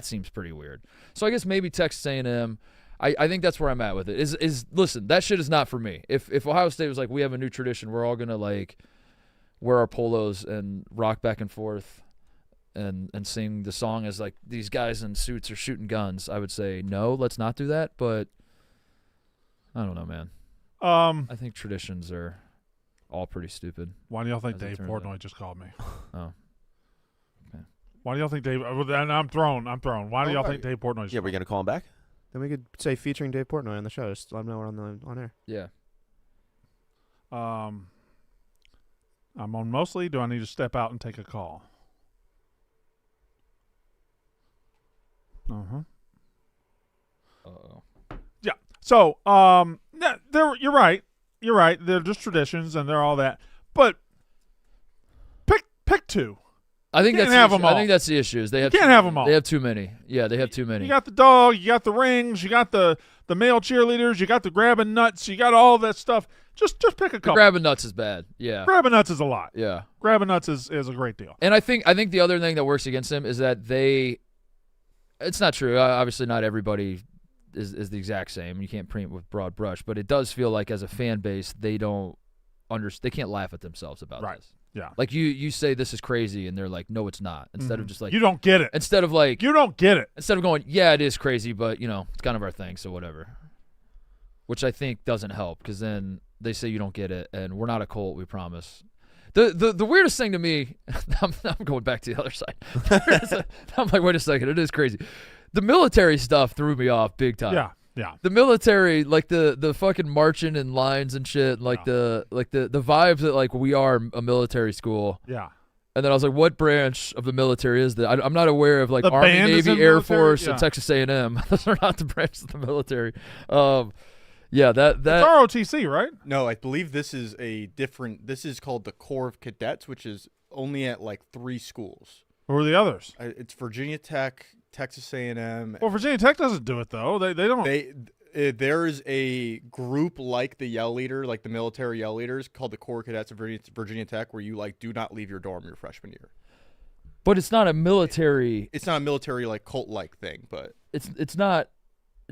seems pretty weird. So I guess maybe Texas A&M. I think that's where I'm at with it. Is listen, that shit is not for me. If Ohio State was like, we have a new tradition, we're all gonna like wear our polos and rock back and forth and sing the song as like these guys in suits are shooting guns, I would say no, let's not do that. But I don't know, man. I think traditions are all pretty stupid. Why do y'all think as it Dave turns Portnoy out. just called me? Oh. Okay. Why do y'all think Dave? And I'm thrown. Why do y'all think Dave Portnoy? Just Yeah, we're gonna call him back. Then we could say featuring Dave Portnoy on the show. Just let him know we're on air. Yeah. I'm on mostly. Do I need to step out and take a call? Uh-huh. Uh-oh. Yeah. So, you're right. You're right. They're just traditions and they're all that. But pick two. I think Can't that's have the them issue. I all. think that's the issue. Is they have Can't too have many. them all. They have too many. Yeah, they have too many. You got the dog. You got the rings. You got the the male cheerleaders. You got the grabbing nuts. You got all that stuff. Just pick a couple. Grabbing nuts is bad. Yeah. Grabbing nuts is a lot. Yeah. Grabbing nuts is a great deal. And I think the other thing that works against them is that it's not true. Obviously, not everybody is the exact same. You can't paint with broad brush, but it does feel like as a fan base, they can't laugh at themselves about this. Yeah. Like you say this is crazy, and they're like, no, it's not. Instead of just like you don't get it. Instead of like you don't get it. Instead of going, yeah, it is crazy, but it's kind of our thing, so whatever. Which I think doesn't help because then they say you don't get it, and we're not a cult, we promise. The weirdest thing to me, I'm going back to the other side. I'm like, wait a second, it is crazy. The military stuff threw me off big time. Yeah. The military, like the fucking marching in lines and shit, like the vibes that like we are a military school. Yeah. And then I was like, what branch of the military is that? I'm not aware of like The Army, band is Navy, in Air military? Force, Yeah. and Texas A&M. Those are not the branches of the military. Yeah, that It's ROTC, right? No, I believe this is this is called the Corps of Cadets, which is only at like 3 schools. Who are the others? It's Virginia Tech, Texas A&M. Well, Virginia Tech doesn't do it though. They don't. There is a group like the Yell Leader, like the military Yell Leaders, called the Corps of Cadets of Virginia Tech, where you like do not leave your dorm your freshman year. But it's not a military. It's not a military like cult like thing, but It's not.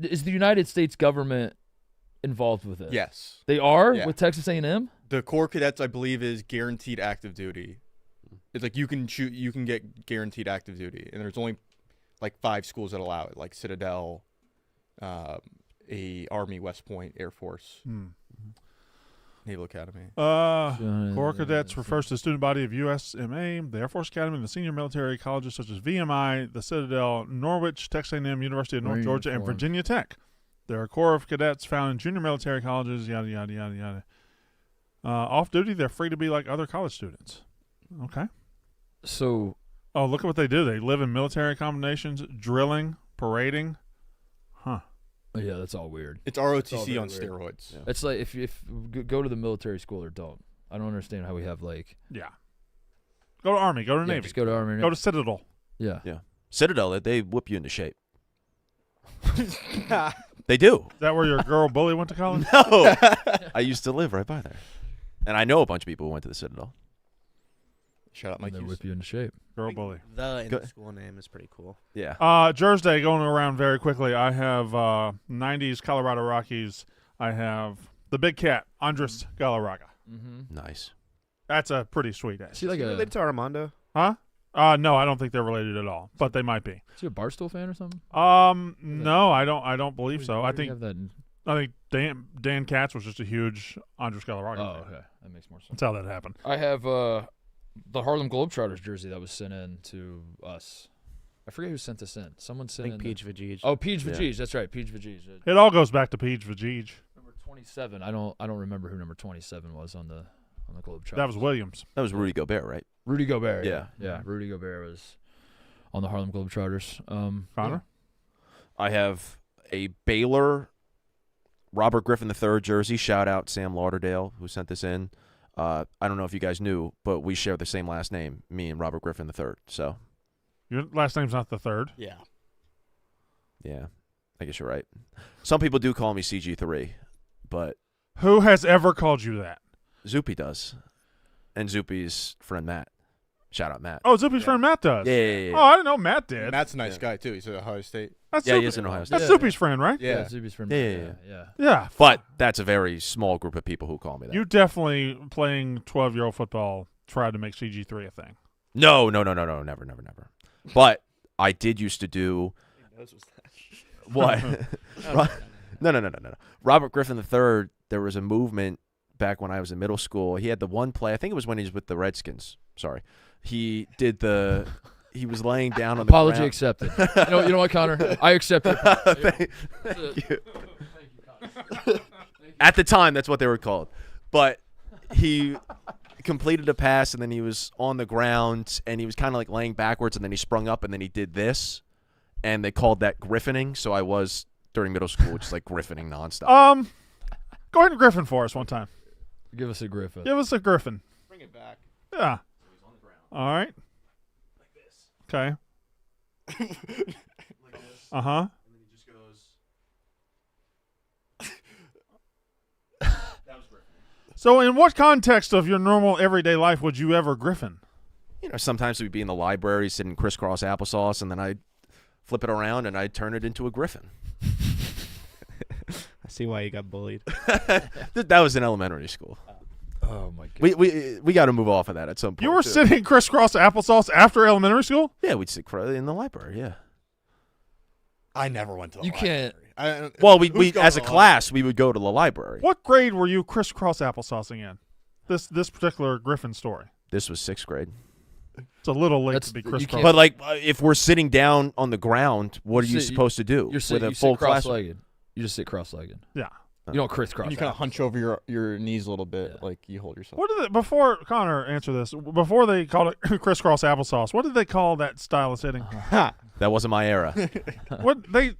Is the United States government involved with it? yes, They are Yeah. with Texas A&M. the Corps of Cadets I believe is guaranteed active duty. It's like you can get guaranteed active duty, and there's only like 5 schools that allow it, like Citadel, a Army, West Point, Air Force, Naval Academy. Corps of Cadets refers to the student body of USMA, the Air Force Academy, and the senior military colleges such as VMI, the Citadel, Norwich, Texas A&M, University of North Georgia, and Virginia Tech. There are Corps of Cadets found in junior military colleges, yada, yada, yada, yada. Off duty, they're free to be like other college students. Okay. So, look at what they do. They live in military combinations, drilling, parading. Huh. yeah, that's all weird. It's ROTC very on weird. steroids. Yeah. It's like if go to the military school or don't. I don't understand how we have like. Yeah. Go to Army. Go to Yeah, Navy. just go to Army. Go to Citadel. Yeah. Citadel, they whip you into shape. They do. Is that where your girl bully went to college? No. I used to live right by there. And I know a bunch of people who went to the Citadel. Shout out Mike They Hughes. whip you into shape. Girl bully. The Go- school name is pretty cool. Yeah. Jersey Day going around very quickly. I have 90s Colorado Rockies. I have the big cat, Andres Galarraga. Mm-hmm. Nice. That's a pretty sweet ass. Is he like a related to Armando? Huh? No, I don't think they're related at all, but they might be. is he a Barstool fan or something? No, I don't believe so. Where I do you think have that. I think Dan Katz was just a huge Andres Galarraga Oh, fan. okay, that makes more sense. That's how that happened. I have the Harlem Globetrotters jersey that was sent in to us. I forget who sent this in. Someone I sent think in. Peach Vajij. Oh, Peach Yeah. Vajij. That's right, Peach Vajij. It all goes back to Peach Vajij. Number 27. I don't remember who number 27 was on the Globetrotters. That was Williams. That was Rudy Gobert, right? Rudy Gobert. Yeah. Yeah. Rudy Gobert was on the Harlem Globetrotters. Connor? I have a Baylor Robert Griffin III jersey. Shout out Sam Lauderdale who sent this in. I don't know if you guys knew, but we share the same last name, me and Robert Griffin III. So, Your last name's not the third. Yeah. yeah, I guess you're right. Some people do call me CG3, but Who has ever called you that? Zoopy does. And Zoopy's friend Matt. Shout out Matt. Oh, Zoopy's friend Matt does. Yeah. Oh, I didn't know Matt did. Matt's a nice guy too. He's at Ohio State. That's Yeah, Zoopy. he is in Ohio State. That's Yeah. Zoopy's friend, right? Yeah. Zuby's friend. Yeah. Yeah. But that's a very small group of people who call me that. You definitely, playing 12-year-old football, tried to make CG3 a thing. No, never. But I did used to do what? No. Robert Griffin III, there was a movement back when I was in middle school. He had the one play, I think it was when he was with the Redskins. Sorry. He was laying down on the Apology ground. accepted. You know what, Connor? I accept it. Thank you. At the time, that's what they were called. But he completed a pass, and then he was on the ground, and he was kind of like laying backwards, and then he sprung up, and then he did this, and they called that griffining. So I was, during middle school, just like griffining nonstop. Go ahead and Griffin for us one time. Give us a Griffin. Give us a Griffin. Bring it back. Yeah. All right. Like this. Okay. Like this. Uh-huh. And then he just goes So, in what context of your normal everyday life would you ever Griffin? Sometimes we'd be in the library sitting crisscross applesauce, and then I'd flip it around and I'd turn it into a griffin. I see why you got bullied. That was in elementary school. Oh my god. We got to move off of that at some point. You were too. sitting crisscross applesauce after elementary school? Yeah, we'd sit in the library. Yeah. I never went to the You can't- library. Well, Who's we going as to a the class we would go to the library. What grade were you crisscross applesaucing in? This particular Griffin story. This was 6th grade. It's a little late That's- to be you crisscross. can't- But like, if we're sitting down on the ground, what are you sit- supposed to do? You're with a you full sit class? cross-legged. You just sit cross-legged. Yeah. You don't crisscross. And you kind of hunch over your knees a little bit, like you hold yourself. What did they, before Connor answer this? Before they called it crisscross applesauce, what did they call that style of sitting? That wasn't my era. What they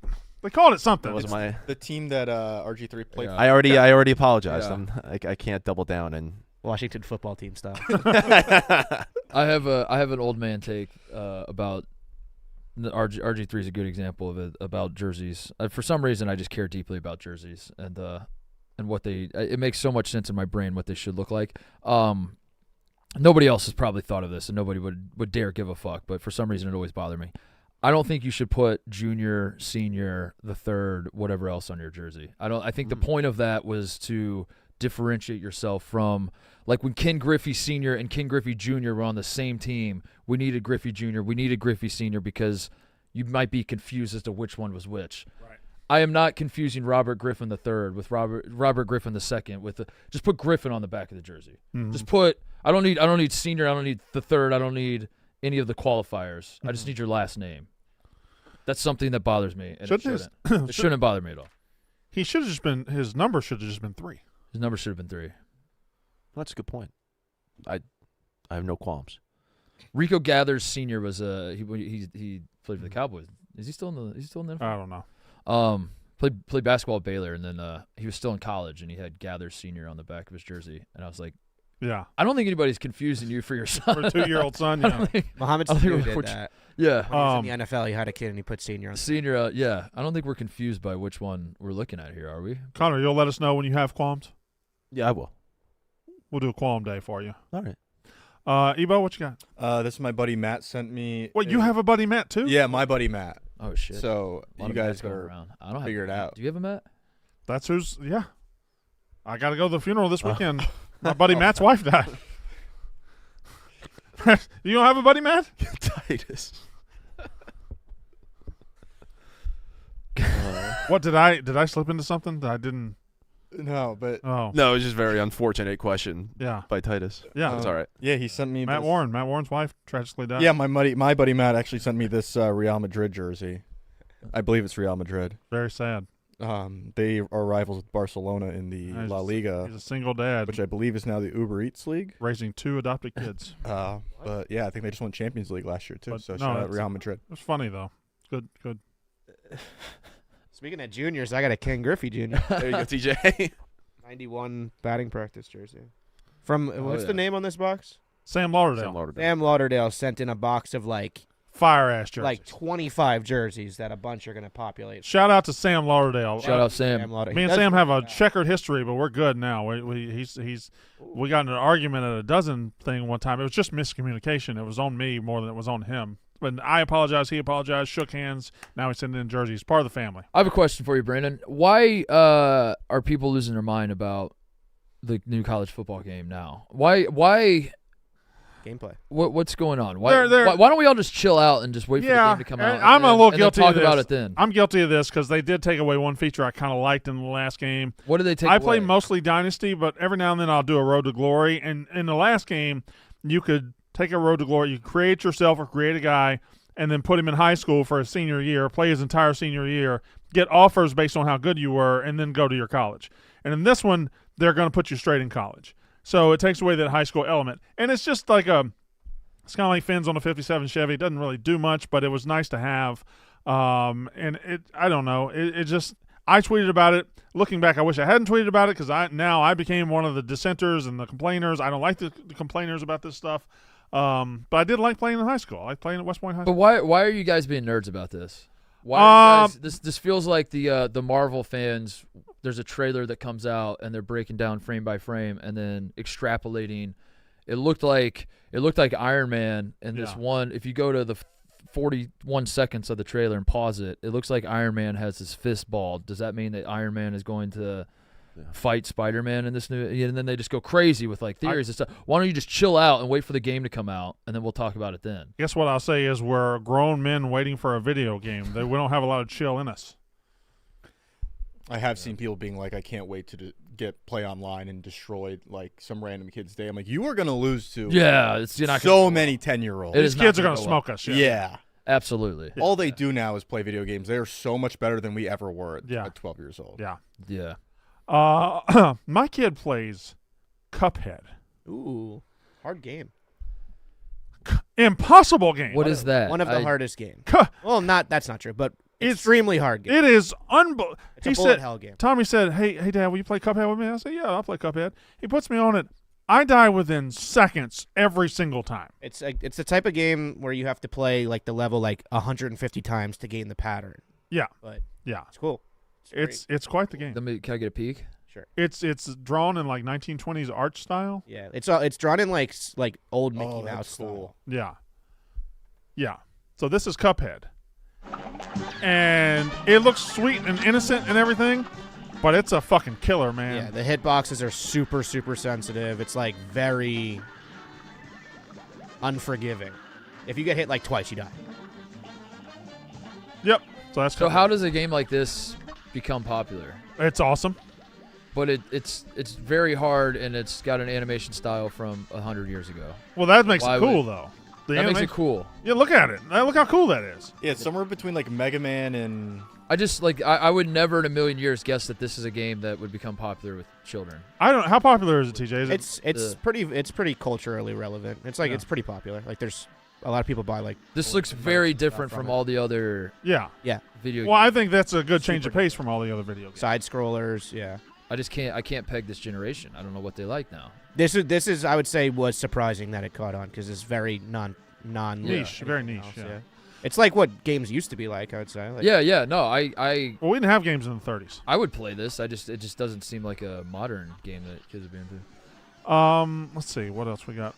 called it something. That wasn't my. The team that RG3 played. Yeah. I already apologized. Yeah. I can't double down and. Washington football team style. I have an old man take about RG3 is a good example of it about jerseys. For some reason, I just care deeply about jerseys and what they. It makes so much sense in my brain what they should look like. Nobody else has probably thought of this, and nobody would dare give a fuck. But for some reason, it always bothered me. I don't think you should put junior, senior, the third, whatever else on your jersey. I think the point of that was to differentiate yourself from, like, when Ken Griffey Sr. and Ken Griffey Jr. were on the same team, we needed Griffey Jr., we needed Griffey Sr. because you might be confused as to which one was which. Right. I am not confusing Robert Griffin III with Robert Griffin II with just put Griffin on the back of the jersey. Mhm. Just put I don't need senior, I don't need the third, I don't need any of the qualifiers. I just need your last name. That's something that bothers me. And it shouldn't bother me at all. He should have just been. His number should have just been 3. His number should have been 3. That's a good point. I have no qualms. Rico Gathers Sr. was he played for the Cowboys. Is he still in the NFL? I don't know. Played basketball at Baylor, and then he was still in college, and he had Gathers Sr. on the back of his jersey, and I was like, Yeah. I don't think anybody's confusing you for your son. For a 2-year-old son, I yeah. don't think- Mohamed I don't think Sanu we're- did that. yeah, When he was in the NFL, he had a kid and he put senior on. senior. Yeah, I don't think we're confused by which one we're looking at here, are we? Connor, you'll let us know when you have qualms? Yeah, I will. We'll do a qualm day for you. All right. Ebo, what you got? This is my buddy Matt sent me. What, you have a buddy Matt, too? Yeah, my buddy Matt. Oh shit! So A lot you of guys Matts going better around. I don't figure it out. Do you have a Matt? That's who's, yeah. I got to go to the funeral this weekend. My buddy Matt's wife died. You don't have a buddy Matt? Titus. What, did I slip into something that I didn't? No, but Oh, No, it was just a very unfortunate question yeah. by Titus. Yeah. That's all right. yeah, he sent me Matt this- Warren. Matt Warren's wife tragically died. Yeah, my buddy Matt actually sent me this Real Madrid jersey. I believe it's Real Madrid. Very sad. They are rivals with Barcelona in the He's- La Liga, He's a single dad which I believe is now the Uber Eats League. raising 2 adopted kids. But yeah, I think they just won Champions League last year too. But So no, shout out it's- Real Madrid. It was funny, though. Good. Speaking of juniors, I got a Ken Griffey Jr. There you go, TJ. 91 batting practice jersey. From what's yeah. the name on this box? Sam Lauderdale. Sam Lauderdale. Sam Lauderdale sent in a box of like Fire-ass jerseys. 25 jerseys that a bunch are going to populate. Shout out to Sam Lauderdale. Shout out Sam. Lauderdale. Me He and does Sam have a that. checkered history, but we're good now. We got in an argument at a dozen thing one time. It was just miscommunication. It was on me more than it was on him. But I apologized. He apologized. Shook hands. Now he's sending in jerseys. Part of the family. I have a question for you, Brandon. Why are people losing their mind about the new college football game now? Why Gameplay. what's going on? Why They're- why don't we all just chill out and just wait for the Yeah, game to come out? and I'm a little and guilty then of talk about this. it then. I'm guilty of this because they did take away one feature I kind of liked in the last game. What did they take I away? play mostly Dynasty, but every now and then I'll do a Road to Glory. And in the last game, you could take a Road to Glory. You create yourself or create a guy and then put him in high school for his senior year, play his entire senior year, get offers based on how good you were, and then go to your college. And in this one, they're going to put you straight in college. So it takes away that high school element. And it's just like it's kind of like fins on a 57 Chevy. It doesn't really do much, but it was nice to have. And I don't know. It just, I tweeted about it. Looking back, I wish I hadn't tweeted about it because I became one of the dissenters and the complainers. I don't like the complainers about this stuff. But I did like playing in high school. I like playing at West Point High But School. why are you guys being nerds about this? Why are you guys, this feels like the Marvel fans. there's a trailer that comes out and they're breaking down frame by frame and then extrapolating. It looked like Iron Man in this one. If you go to the 41 seconds of the trailer and pause it, it looks like Iron Man has his fist balled. Does that mean that Iron Man is going to fight Spider-Man in this new? And then they just go crazy with like theories and stuff. Why don't you just chill out and wait for the game to come out and then we'll talk about it then? Guess what I'll say is we're grown men waiting for a video game. We don't have a lot of chill in us. I have seen people being like, I can't wait to play online and destroy like some random kid's day. I'm like, you are going to lose to you're not so many 10-year-olds. These kids are going to smoke us. Yeah. Absolutely. All they do now is play video games. They are so much better than we ever were Yeah. at 12 years old. Yeah. Yeah. My kid plays Cuphead. Ooh, hard game. Impossible game. What is that? One of the hardest games. Cu- Well, that's not true, but It's- extremely hard game. It is unbelievable. It's a bullet hell game. Tommy said, hey, Dad, will you play Cuphead with me? I said, yeah, I'll play Cuphead. He puts me on it. I die within seconds every single time. It's the type of game where you have to play like the level like 150 times to gain the pattern. Yeah. But Yeah. it's cool. It's quite the game. Can I get a peek? Sure. It's drawn in like 1920s art style. Yeah, it's drawn in like old Mickey Mouse that's style. cool. Yeah. Yeah. So this is Cuphead. And it looks sweet and innocent and everything, but it's a fucking killer, man. Yeah, the hitboxes are super, super sensitive. It's like very unforgiving. If you get hit like twice, you die. Yep. So that's So Cuphead. how does a game like this become popular? It's awesome. But it's very hard and it's got an animation style from 100 years ago. Well, that makes Why it cool, would- though. That makes it cool. Yeah, look at it. Look how cool that is. Yeah, it's somewhere between like Mega Man and I just I would never in a million years guess that this is a game that would become popular with children. I don't. How popular is it, TJ? Is it? It's pretty culturally relevant. It's like it's pretty popular. Like there's a lot of people buy like. This looks very different from all the other Yeah. video Well, I think that's a good change of pace from all the other video games. Side scrollers, yeah. I can't peg this generation. I don't know what they like now. This is I would say was surprising that it caught on because it's very non Niche, very niche. else, Yeah. It's like what games used to be like. I would say. Like, Yeah. No, I Well, we didn't have games in the 30s. I would play this. It just doesn't seem like a modern game that kids would be into. Let's see what else we got.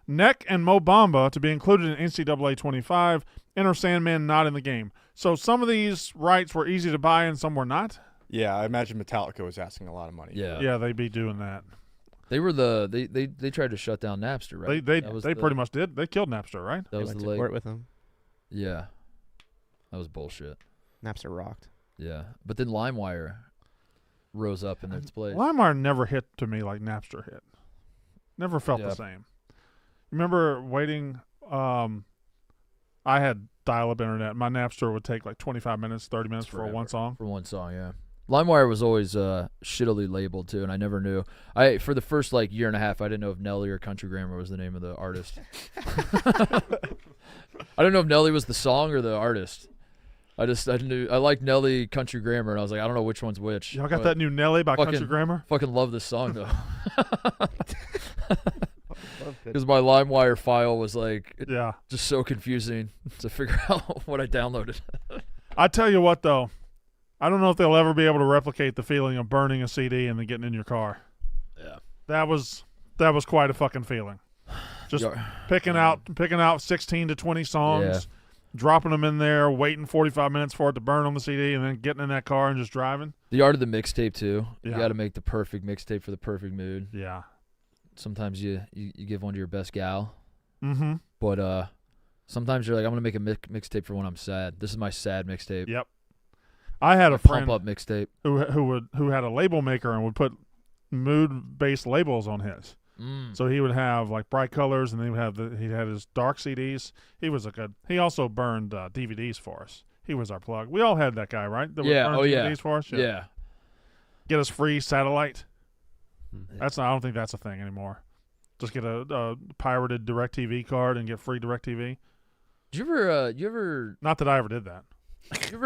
Neck and Mo Bamba to be included in NCAA 25. Enter Sandman not in the game. So some of these rights were easy to buy and some were not. yeah, I imagine Metallica was asking a lot of money. Yeah. Yeah, they'd be doing that. They were they tried to shut down Napster, right? They pretty much did. They killed Napster, right? That was went the to late. court with them. Yeah. That was bullshit. Napster rocked. Yeah. But then LimeWire rose up in its place. LimeWire never hit to me like Napster hit. Never felt Yeah. the same. Remember waiting? I had dial-up internet. My Napster would take like 25 minutes, 30 minutes for Forever. one song. For one song, yeah. LimeWire was always shittily labeled too, and I never knew. For the first like year and a half, I didn't know if Nelly or Country Grammar was the name of the artist. I didn't know if Nelly was the song or the artist. I knew I liked Nelly, Country Grammar, and I was like, I don't know which one's which. Y'all got but that new Nelly by Country fucking- Grammar? Fucking love this song though. Because my LimeWire file was like Yeah. just so confusing to figure out what I downloaded. I tell you what, though. I don't know if they'll ever be able to replicate the feeling of burning a CD and then getting in your car. Yeah. That was quite a fucking feeling. Just picking out 16 to 20 songs, dropping them in there, waiting 45 minutes for it to burn on the CD, and then getting in that car and just driving. The art of the mixtape too. You Yeah. got to make the perfect mixtape for the perfect mood. Yeah. Sometimes you give one to your best gal, Mm-hmm. but sometimes you're like, I'm gonna make a mixtape for when I'm sad. This is my sad mixtape. Yep. I had a My friend pump up mixtape. who had a label maker and would put mood-based labels on his. So he would have like bright colors, and he had his dark CDs. He also burned DVDs for us. He was our plug. We all had that guy, right? That would Yeah. burn Oh yeah. DVDs for us. Yeah. Get us free satellite. Yeah. I don't think that's a thing anymore. Just get a pirated DirecTV card and get free DirecTV. Did you ever Not that I ever did that.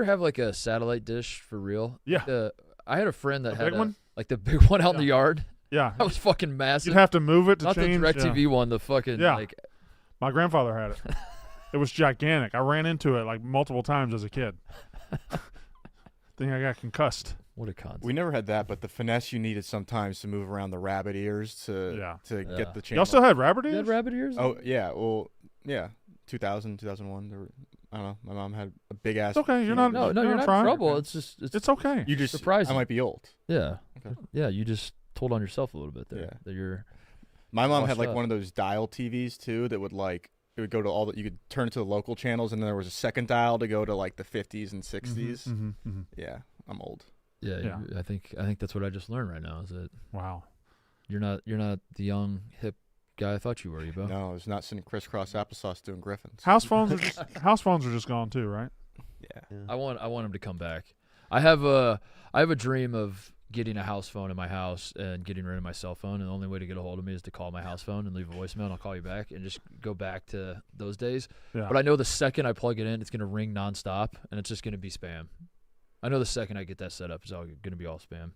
have like a satellite dish for real? Yeah. I had a friend that The had big one? like the big one out in the yard. Yeah. That was fucking massive. You'd have to move it to Not change. the DirecTV one. The fucking Yeah. like. My grandfather had it. It was gigantic. I ran into it like multiple times as a kid. Think I got concussed. What a concept. We never had that, but the finesse you needed sometimes to move around the rabbit ears to Yeah. get the channel. Y'all still had rabbit You ears? had rabbit ears? Oh yeah, well yeah, 2000, 2001. I don't know. My mom had a big ass. It's okay. You're not. No, you're you're not in trying. trouble. It's just It's okay. You just surprising. I might be old. Yeah. Okay. Yeah, you just told on yourself a little bit there. Yeah. That you're My mom had Washed like up. one of those dial TVs too that would like it would go to all that you could turn it to the local channels, and then there was a second dial to go to like the 50s and 60s. Mm-hmm. Yeah, I'm old. yeah, Yeah. I think that's what I just learned right now is that Wow. you're not the young hip guy I thought you were, Ebo. No, I was not sitting crisscross applesauce doing Griffins. House phones are just gone too, right? Yeah. I want him to come back. I have a dream of getting a house phone in my house and getting rid of my cell phone, and the only way to get a hold of me is to call my house phone and leave a voicemail, and I'll call you back and just go back to those days. Yeah. But I know the second I plug it in, it's going to ring nonstop, and it's just going to be spam. I know the second I get that set up, it's all going to be all spam.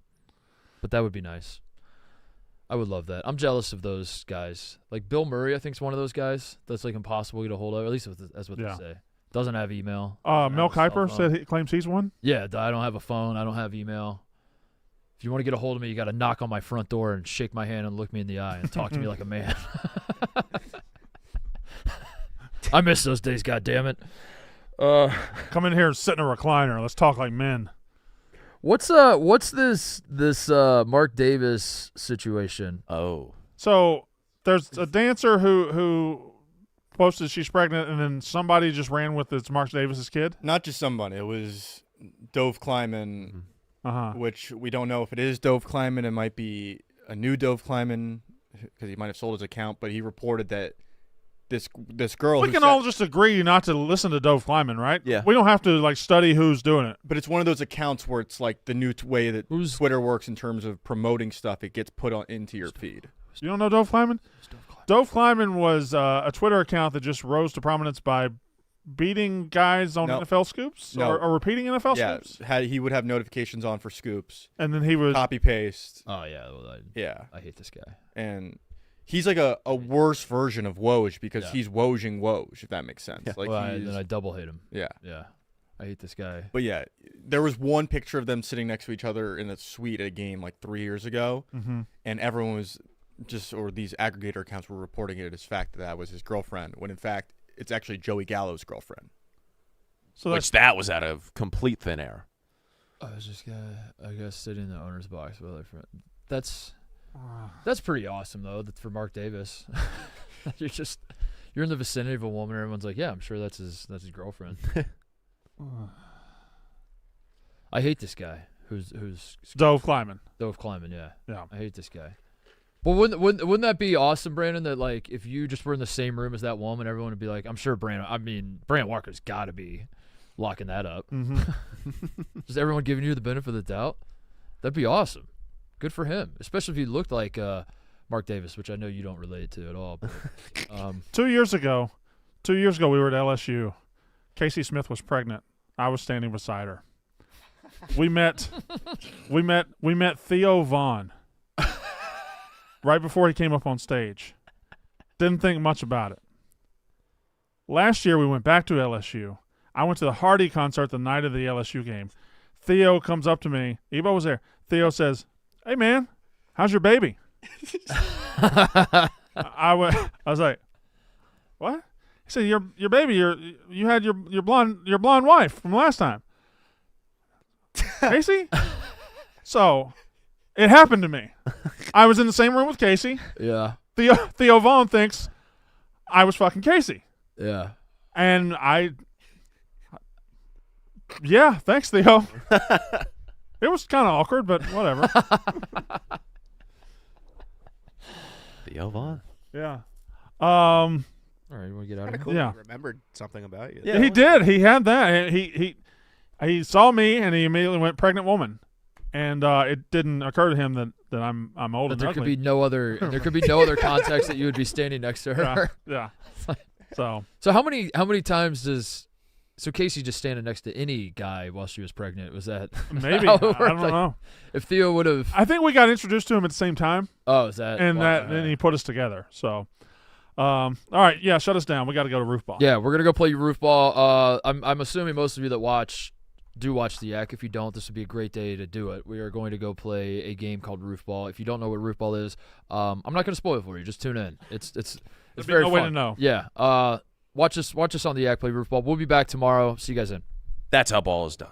But that would be nice. I would love that. I'm jealous of those guys. Like Bill Murray, I think is one of those guys that's like impossible to get a hold of. At least that's what Yeah. they say. Doesn't have email. Mel Doesn't have a Kiper cell said phone. he claims he's one. Yeah, I don't have a phone. I don't have email. If you want to get a hold of me, you got to knock on my front door and shake my hand and look me in the eye and talk to me like a man. I miss those days, goddammit. Come in here and sit in a recliner. Let's talk like men. What's this Mark Davis situation? Oh. So there's a dancer who posted she's pregnant, and then somebody just ran with it's Mark Davis's kid. Not just somebody. It was Dove Kleiman, which we don't know if it is Dove Kleiman. It might be a new Dove Kleiman because he might have sold his account. But he reported that this girl. We who can sa- all just agree not to listen to Dove Kleiman, right? Yeah. We don't have to like study who's doing it. But it's one of those accounts where it's like the new way that Who's- Twitter works in terms of promoting stuff. It gets put on into your feed. You don't know Dove Kleiman? Dove Kleiman was a Twitter account that just rose to prominence by beating guys on No. NFL scoops No. or repeating NFL Yeah, scoops. he would have notifications on for scoops, And then he was copy paste. Oh yeah, well, Yeah, I hate this guy. and he's like a worse version of Woj because Yeah. he's Wojing Woj, if that makes sense. Yeah. Like Well, he's, then I double hate him. yeah. Yeah, I hate this guy. But yeah, there was one picture of them sitting next to each other in a suite at a game like 3 years ago, and everyone was or these aggregator accounts were reporting it as fact that that was his girlfriend, when in fact it's actually Joey Gallo's girlfriend. so Which that was out of complete thin air. I was just I guess sitting in the owner's box with other friend. That's pretty awesome though. That for Mark Davis, you're in the vicinity of a woman. Everyone's like, yeah, I'm sure that's his girlfriend. I hate this guy. Who's Dove Kleiman. Dove Kleiman? Yeah, Yeah. I hate this guy. Well, wouldn't that be awesome, Brandon? That like if you just were in the same room as that woman, everyone would be like, I'm sure Brandon Walker's got to be locking that up. Just everyone giving you the benefit of the doubt. That'd be awesome. Good for him, especially if he looked like Mark Davis, which I know you don't relate to at all. But, 2 years ago, we were at LSU. Casey Smith was pregnant. I was standing beside her. We met Theo Vaughn right before he came up on stage. Didn't think much about it. Last year we went back to LSU. I went to the Hardy concert the night of the LSU game. Theo comes up to me. Ebo was there. Theo says, "Hey man, how's your baby?" I was like, "What?" He said, "Your baby. You had your blonde wife from last time." Casey? So, it happened to me. I was in the same room with Casey. yeah, Theo Vaughn thinks I was fucking Casey. yeah. And yeah, thanks, Theo. It was kind of awkward, but whatever. Theo Vaughn. Yeah. All right, you want to get out of here? Cool. Yeah. He remembered something about you. He did. He had that. He saw me and he immediately went pregnant woman, and it didn't occur to him that I'm old But and there could ugly. be no other context that you would be standing next to her. Yeah. So So how many times does Casey just standing next to any guy while she was pregnant? Was that maybe how I it worked? don't Like, know. If Theo would have, I think we got introduced to him at the same time, oh, is that and wow. then he put us together. So, all right, yeah, shut us down. We got to go to roof ball. Yeah, we're gonna go play roof ball. I'm assuming most of you that watch do watch the Yak. If you don't, this would be a great day to do it. We are going to go play a game called Roofball. If you don't know what Roofball is, I'm not going to spoil it for you. Just tune in. It's very no fun. way to know. Yeah. Watch us on the Yak play Roofball. We'll be back tomorrow. See you guys in. That's how ball is done.